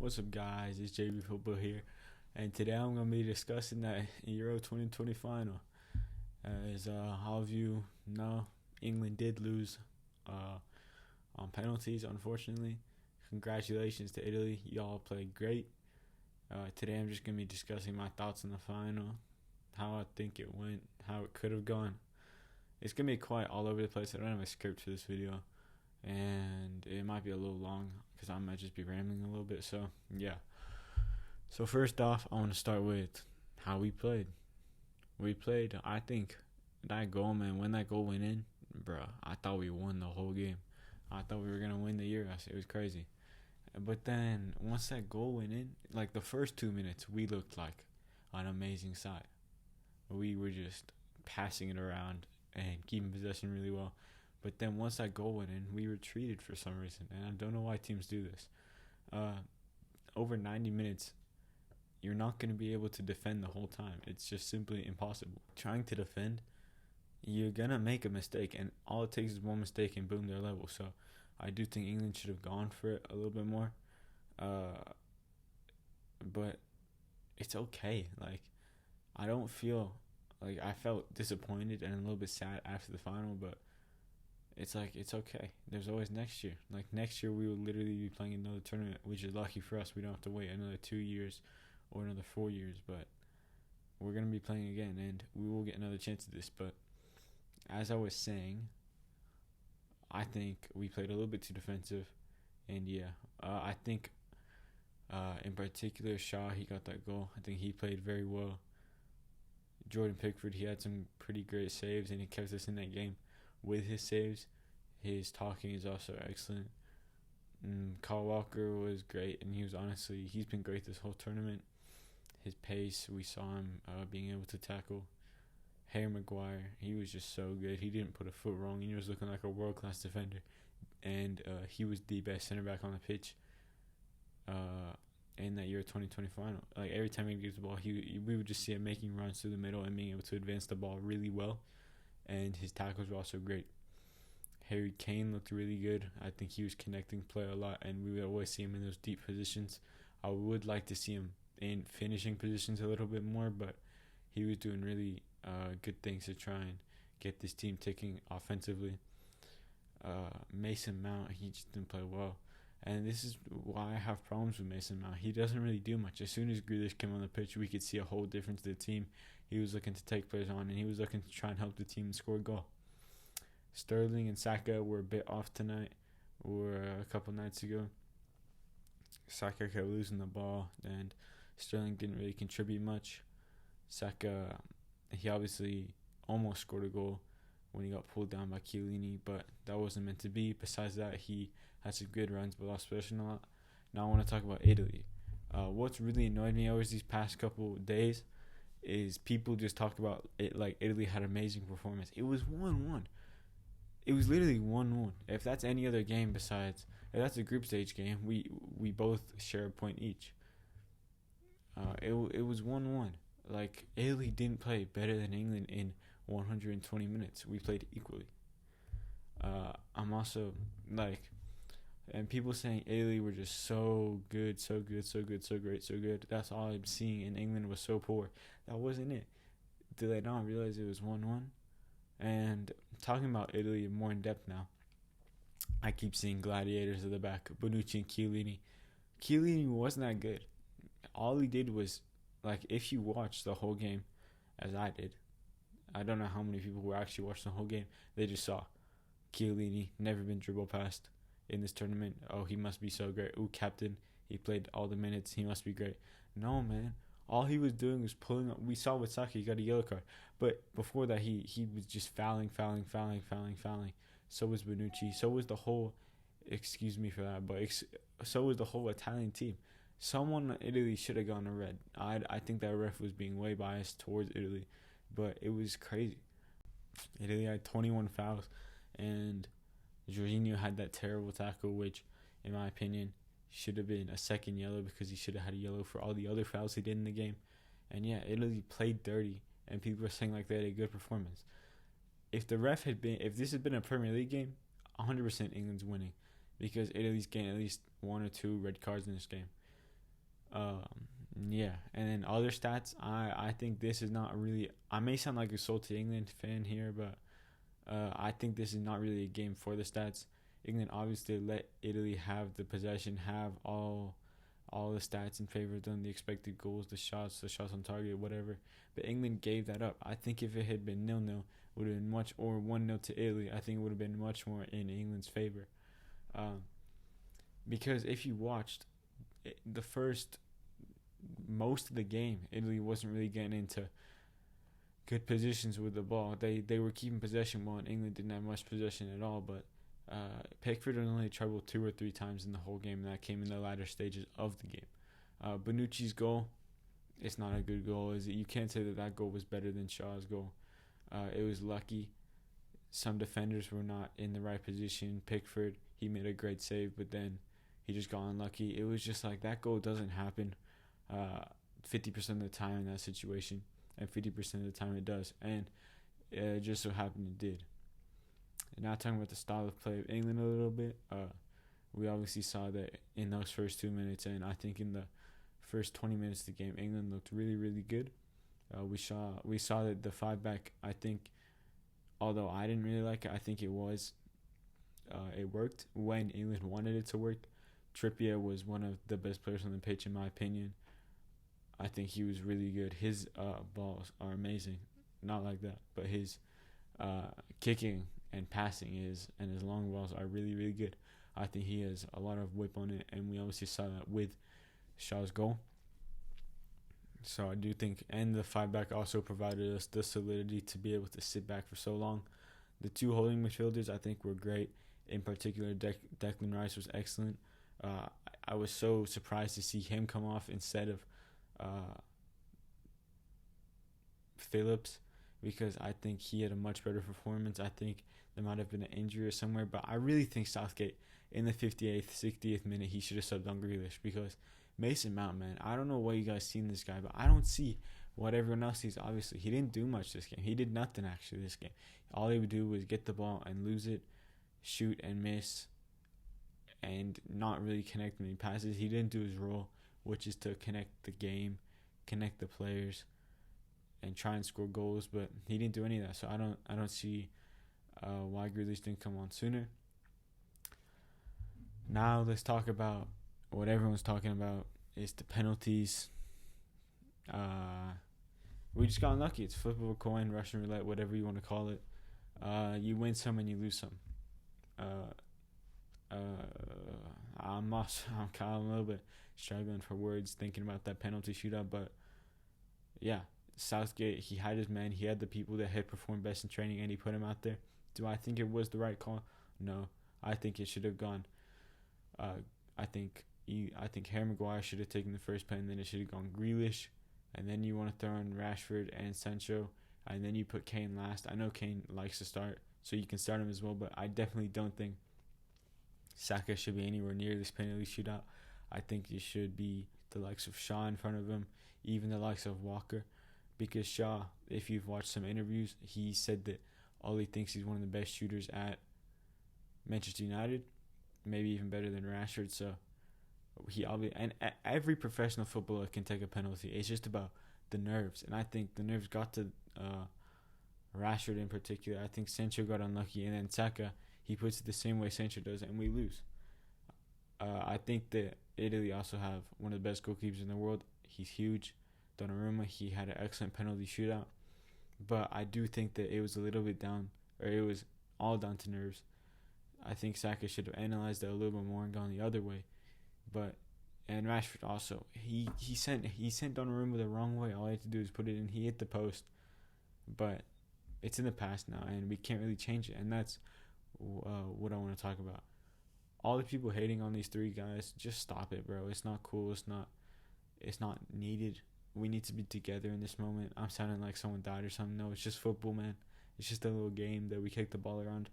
What's up, guys? It's JB Football here, and today I'm gonna be discussing that Euro 2020 final. As all of you know, England did lose uh, on penalties, unfortunately. Congratulations to Italy, y'all played great. Today I'm just gonna be discussing my thoughts on the final, how I think it went, how it could have gone. It's gonna be quite all over the place. I don't have a script for this video, and it might be a little long because I might just be rambling a little bit. So yeah. So first off, I want to start with how we played. I think that goal, man. When that goal went in, bruh, I thought we won the whole game. I thought we were gonna win the Euros. It was crazy. But then once that goal went in, like the first 2 minutes, we looked like an amazing side. We were just passing it around and keeping possession really well. But then once that goal went in, we retreated for some reason, and I don't know why teams do this. Over 90 minutes, you're not going to be able to defend the whole time. It's just simply impossible. Trying to defend, you're going to make a mistake, and all it takes is one mistake, and boom, they're level. So I do think England should have gone for it a little bit more. But it's okay. Like, I don't feel like I felt disappointed and a little bit sad after the final, but it's like it's okay. There's always next year. Like next year, we will literally be playing another tournament, which is lucky for us. We don't have to wait another 2 years or another 4 years, but we're gonna be playing again, and we will get another chance at this. But as I was saying, I think we played a little bit too defensive, and yeah, I think in particular Shaw, he got that goal. I think he played very well. Jordan Pickford, he had some pretty great saves, and he kept us in that game with his saves. His talking is also excellent. Kyle Walker was great, and he's been great this whole tournament. His pace, we saw him being able to tackle. Harry Maguire, he was just so good. He didn't put a foot wrong. He was looking like a world-class defender, and he was the best center back on the pitch in that Euro 2020 final. Like every time he gets the ball, we would just see him making runs through the middle and being able to advance the ball really well. And his tackles were also great. Harry Kane looked really good. I think he was connecting play a lot, and we would always see him in those deep positions. I would like to see him in finishing positions a little bit more, but he was doing really good things to try and get this team ticking offensively. Mason Mount, he just didn't play well. And this is why I have problems with Mason Mount. He doesn't really do much. As soon as Grealish came on the pitch, we could see a whole difference to the team. He was looking to take players on, and he was looking to try and help the team score a goal. Sterling and Saka were a bit off tonight, or a couple nights ago. Saka kept losing the ball, and Sterling didn't really contribute much. Saka, he obviously almost scored a goal when he got pulled down by Chiellini, but that wasn't meant to be. Besides that, he had some good runs, but lost possession a lot. Now I want to talk about Italy. What's really annoyed me over these past couple of days is people just talk about it like Italy had an amazing performance. It was 1-1. It was literally 1-1. If that's any other game besides, if that's a group stage game, we both share a point each. It was 1-1. Like, Italy didn't play better than England in 120 minutes. We played equally. I'm also, like, and people saying Italy were just so good, so good, so good, so great, so good. That's all I'm seeing, and England was so poor. That wasn't it. Did they not realize it was 1-1? And talking about Italy more in depth now, I keep seeing gladiators at the back, Bonucci and Chiellini. Chiellini wasn't that good. All he did was, like, if you watch the whole game, as I did, I don't know how many people who actually watched the whole game, they just saw Chiellini, never been dribbled past in this tournament. Oh, he must be so great. Ooh, captain, he played all the minutes, he must be great. No, man. All he was doing was pulling up. We saw with Saka, he got a yellow card. But before that, he was just fouling. So was Bonucci. So was the whole, excuse me for that, but so was the whole Italian team. Someone in Italy should have gone to red. I think that ref was being way biased towards Italy. But it was crazy. Italy had 21 fouls. And Jorginho had that terrible tackle, which, in my opinion, should have been a second yellow because he should have had a yellow for all the other fouls he did in the game. And yeah, Italy played dirty, and people are saying like they had a good performance. If this had been a Premier League game, 100% England's winning because Italy's getting at least one or two red cards in this game. Um, yeah, and then other stats. I think this is not really. I may sound like a salty England fan here, but I think this is not really a game for the stats. England obviously let Italy have the possession, have all the stats in favor of them, the expected goals, the shots on target, whatever. But England gave that up. I think if it had been 0-0, would have been much, or 1-0 to Italy, I think it would have been much more in England's favor. Um, because if you watched the first most of the game, Italy wasn't really getting into good positions with the ball. They were keeping possession well, and England didn't have much possession at all. But Pickford only troubled 2 or 3 times in the whole game, and that came in the latter stages of the game. Bonucci's goal, it's not a good goal, is it? You can't say that goal was better than Shaw's goal. It was lucky. Some defenders were not in the right position. Pickford, he made a great save, but then he just got unlucky. It was just like that goal doesn't happen 50% of the time in that situation, and 50% of the time it does. And it just so happened it did. And now talking about the style of play of England a little bit, we obviously saw that in those first 2 minutes, and I think in the first 20 minutes of the game, England looked really, really good. We saw that the 5-back, I think, although I didn't really like it, I think it worked when England wanted it to work. Trippier was one of the best players on the pitch, in my opinion. I think he was really good. His balls are amazing. Not like that, but his kicking and passing and his long balls are really, really good. I think he has a lot of whip on it, and we obviously saw that with Shaw's goal. So I do think, and the 5-back also provided us the solidity to be able to sit back for so long. The two holding midfielders, I think, were great. In particular, Declan Rice was excellent. I was so surprised to see him come off instead of Phillips, because I think he had a much better performance. I think there might have been an injury or somewhere, but I really think Southgate in the 58th, 60th minute, he should have subbed on Grealish, because Mason Mount, man, I don't know what you guys seen this guy, but I don't see what everyone else sees. Obviously, he didn't do much this game. He did nothing actually this game. All he would do was get the ball and lose it, shoot and miss, and not really connect when he passes. He didn't do his role, which is to connect the game, connect the players, and try and score goals. But he didn't do any of that. So I don't see why Grealish didn't come on sooner. Now let's talk about what everyone's talking about is the penalties. We just got unlucky. It's flip of a coin, Russian roulette, whatever you want to call it. You win some and you lose some. I'm kind of a little bit struggling for words thinking about that penalty shootout, but yeah, Southgate, he had his men, he had the people that had performed best in training, and he put him out there. Do I think it was the right call? No, I think it should have gone. I think Harry Maguire should have taken the first pen, then it should have gone Grealish, and then you want to throw in Rashford and Sancho, and then you put Kane last. I know Kane likes to start, so you can start him as well, but I definitely don't think Saka should be anywhere near this penalty shootout. I think it should be the likes of Shaw in front of him, even the likes of Walker, because Shaw, if you've watched some interviews, he said that all he thinks he's one of the best shooters at Manchester United, maybe even better than Rashford. So and every professional footballer can take a penalty. It's just about the nerves, and I think the nerves got to Rashford in particular. I think Sancho got unlucky, and then Saka, he puts it the same way Sancho does, and we lose. I think that Italy also have one of the best goalkeepers in the world. He's huge. Donnarumma, he had an excellent penalty shootout. But I do think that it was a little bit down, or it was all down to nerves. I think Saka should have analyzed it a little bit more and gone the other way. And Rashford also, he sent Donnarumma the wrong way. All he had to do is put it in. He hit the post, but it's in the past now, and we can't really change it. And that's what I want to talk about. All the people hating on these three guys, just stop it, bro. It's not cool. It's not needed. We need to be together in this moment. I'm sounding like someone died or something. No, it's just football, man. It's just a little game that we kick the ball around.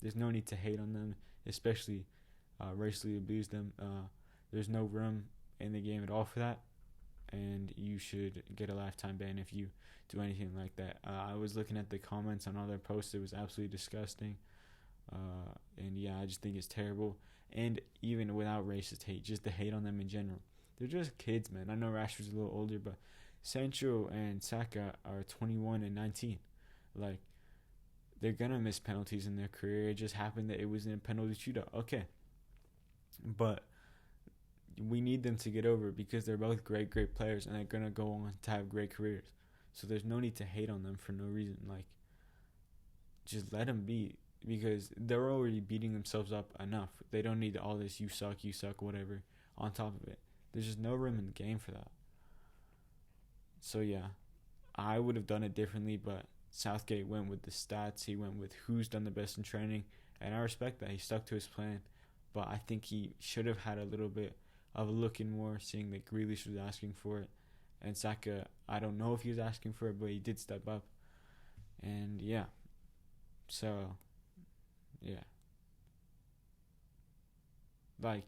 There's no need to hate on them, especially racially abuse them. There's no room in the game at all for that, and you should get a lifetime ban if you do anything like that. I was looking at the comments on all their posts. It was absolutely disgusting. And yeah, I just think it's terrible. And even without racist hate, just the hate on them in general. they're just kids, man. I know Rashford's a little older, but Sancho and Saka are 21 and 19. Like, they're gonna miss penalties in their career. It just happened that it was in a penalty shootout. Okay, but we need them to get over it because they're both great, great players, and they're gonna go on to have great careers. So there's no need to hate on them for no reason. Like, just let them be, because they're already beating themselves up enough. They don't need all this you suck, whatever on top of it. There's just no room in the game for that. So yeah, I would have done it differently, but Southgate went with the stats. He went with who's done the best in training, and I respect that. He stuck to his plan, but I think he should have had a little bit of a look in more, seeing that Grealish was asking for it, and Saka, I don't know if he was asking for it, but he did step up, and yeah. So yeah, like,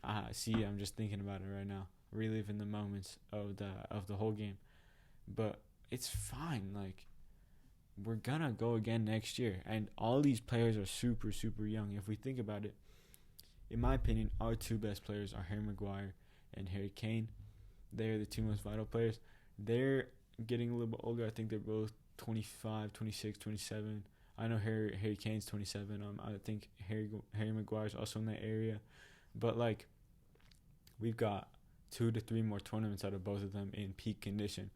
I'm just thinking about it right now, reliving the moments of the whole game, but it's fine. Like, we're gonna go again next year, and all these players are super, super young. If we think about it, in my opinion, our two best players are Harry Maguire and Harry Kane. They're the two most vital players. They're getting a little bit older. I think they're both 25, 26, 27. I know Harry Kane's 27. I think Harry Maguire's also in that area. But, like, we've got 2 to 3 more tournaments out of both of them in peak condition.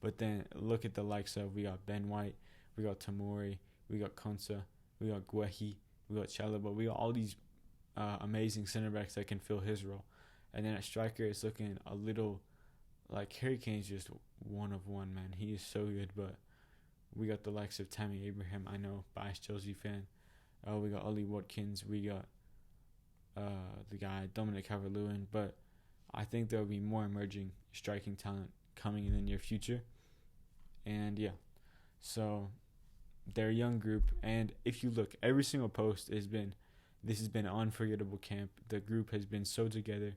But then look at the likes of, we got Ben White, we got Tamori, we got Konsa, we got Guehi, we got Chalobah. We got all these amazing center backs that can fill his role. And then at striker, it's looking a little like Harry Kane's just one of one, man. He is so good, but we got the likes of Tammy Abraham. I know, biased Chelsea fan. We got Ollie Watkins. We got the guy Dominic Calvert-Lewin. But I think there'll be more emerging striking talent coming in the near future. And yeah, so they're a young group. And if you look, every single post this has been an unforgettable camp. The group has been so together.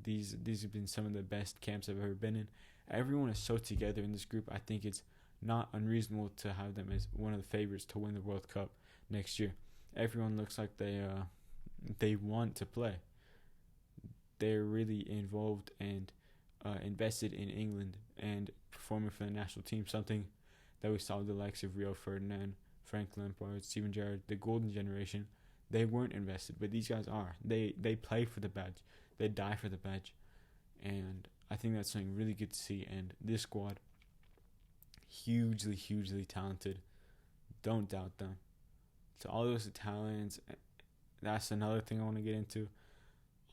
These have been some of the best camps I've ever been in. Everyone is so together in this group. I think it's not unreasonable to have them as one of the favorites to win the World Cup next year. Everyone looks like they want to play. They're really involved and invested in England and performing for the national team, something that we saw with the likes of Rio Ferdinand, Frank Lampard, Steven Gerrard, the golden generation. They weren't invested, but these guys are. They play for the badge. They die for the badge. And I think that's something really good to see. And this squad, hugely, hugely talented. Don't doubt them. To all those Italians, that's another thing I want to get into.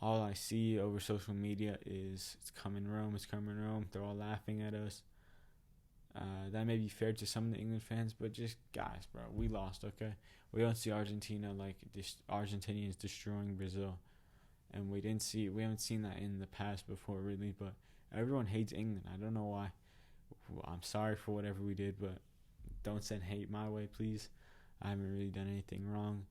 All I see over social media is it's coming Rome. They're all laughing at us. That may be fair to some of the England fans, but just, guys, bro, we lost, okay? We don't see Argentina like Argentinians destroying Brazil. And we haven't seen that in the past before, really, but everyone hates England. I don't know why. I'm sorry for whatever we did, but don't send hate my way, please. I haven't really done anything wrong.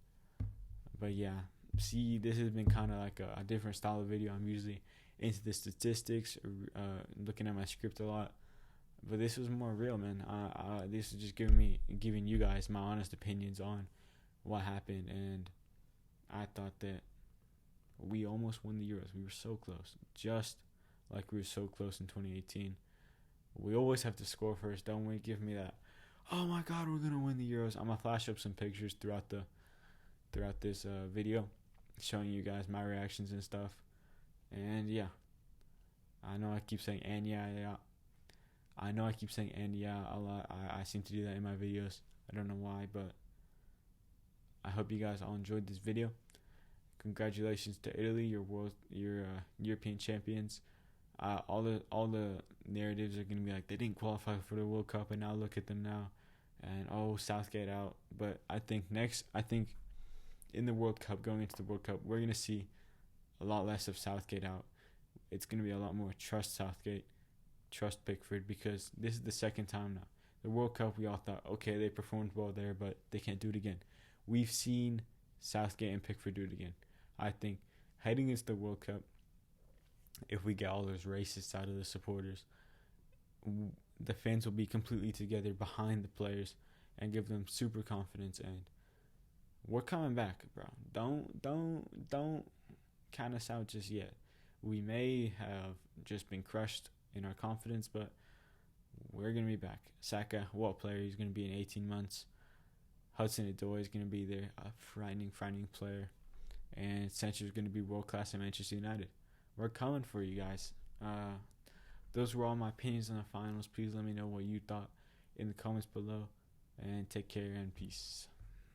But yeah, see, this has been kind of like a different style of video. I'm usually into the statistics, looking at my script a lot. But this was more real, man. This is just giving you guys my honest opinions on what happened. And I thought that we almost won the Euros. We were so close. Just like we were so close in 2018. We always have to score first, don't we? Give me that. Oh my God, we're gonna win the Euros. I'm gonna flash up some pictures throughout this video, showing you guys my reactions and stuff. And yeah, I know I keep saying and yeah. I know I keep saying and yeah a lot. I seem to do that in my videos. I don't know why, but I hope you guys all enjoyed this video. Congratulations to Italy, your European champions. All the narratives are gonna be like they didn't qualify for the World Cup, and now look at them now, and Southgate out. But I think in the World Cup, going into the World Cup, we're gonna see a lot less of Southgate out. It's gonna be a lot more trust Southgate, trust Pickford, because this is the second time now. The World Cup, we all thought, okay, they performed well there, but they can't do it again. We've seen Southgate and Pickford do it again. I think heading into the World Cup, if we get all those racists out of the supporters, the fans will be completely together behind the players and give them super confidence. And we're coming back, bro. Don't count us out just yet. We may have just been crushed in our confidence, but we're going to be back. Saka, what player? He's going to be in 18 months. Hudson-Odoi is going to be there, a frightening player. And Sancho is going to be world-class at Manchester United. We're coming for you guys. Those were all my opinions on the finals. Please let me know what you thought in the comments below. And take care and peace.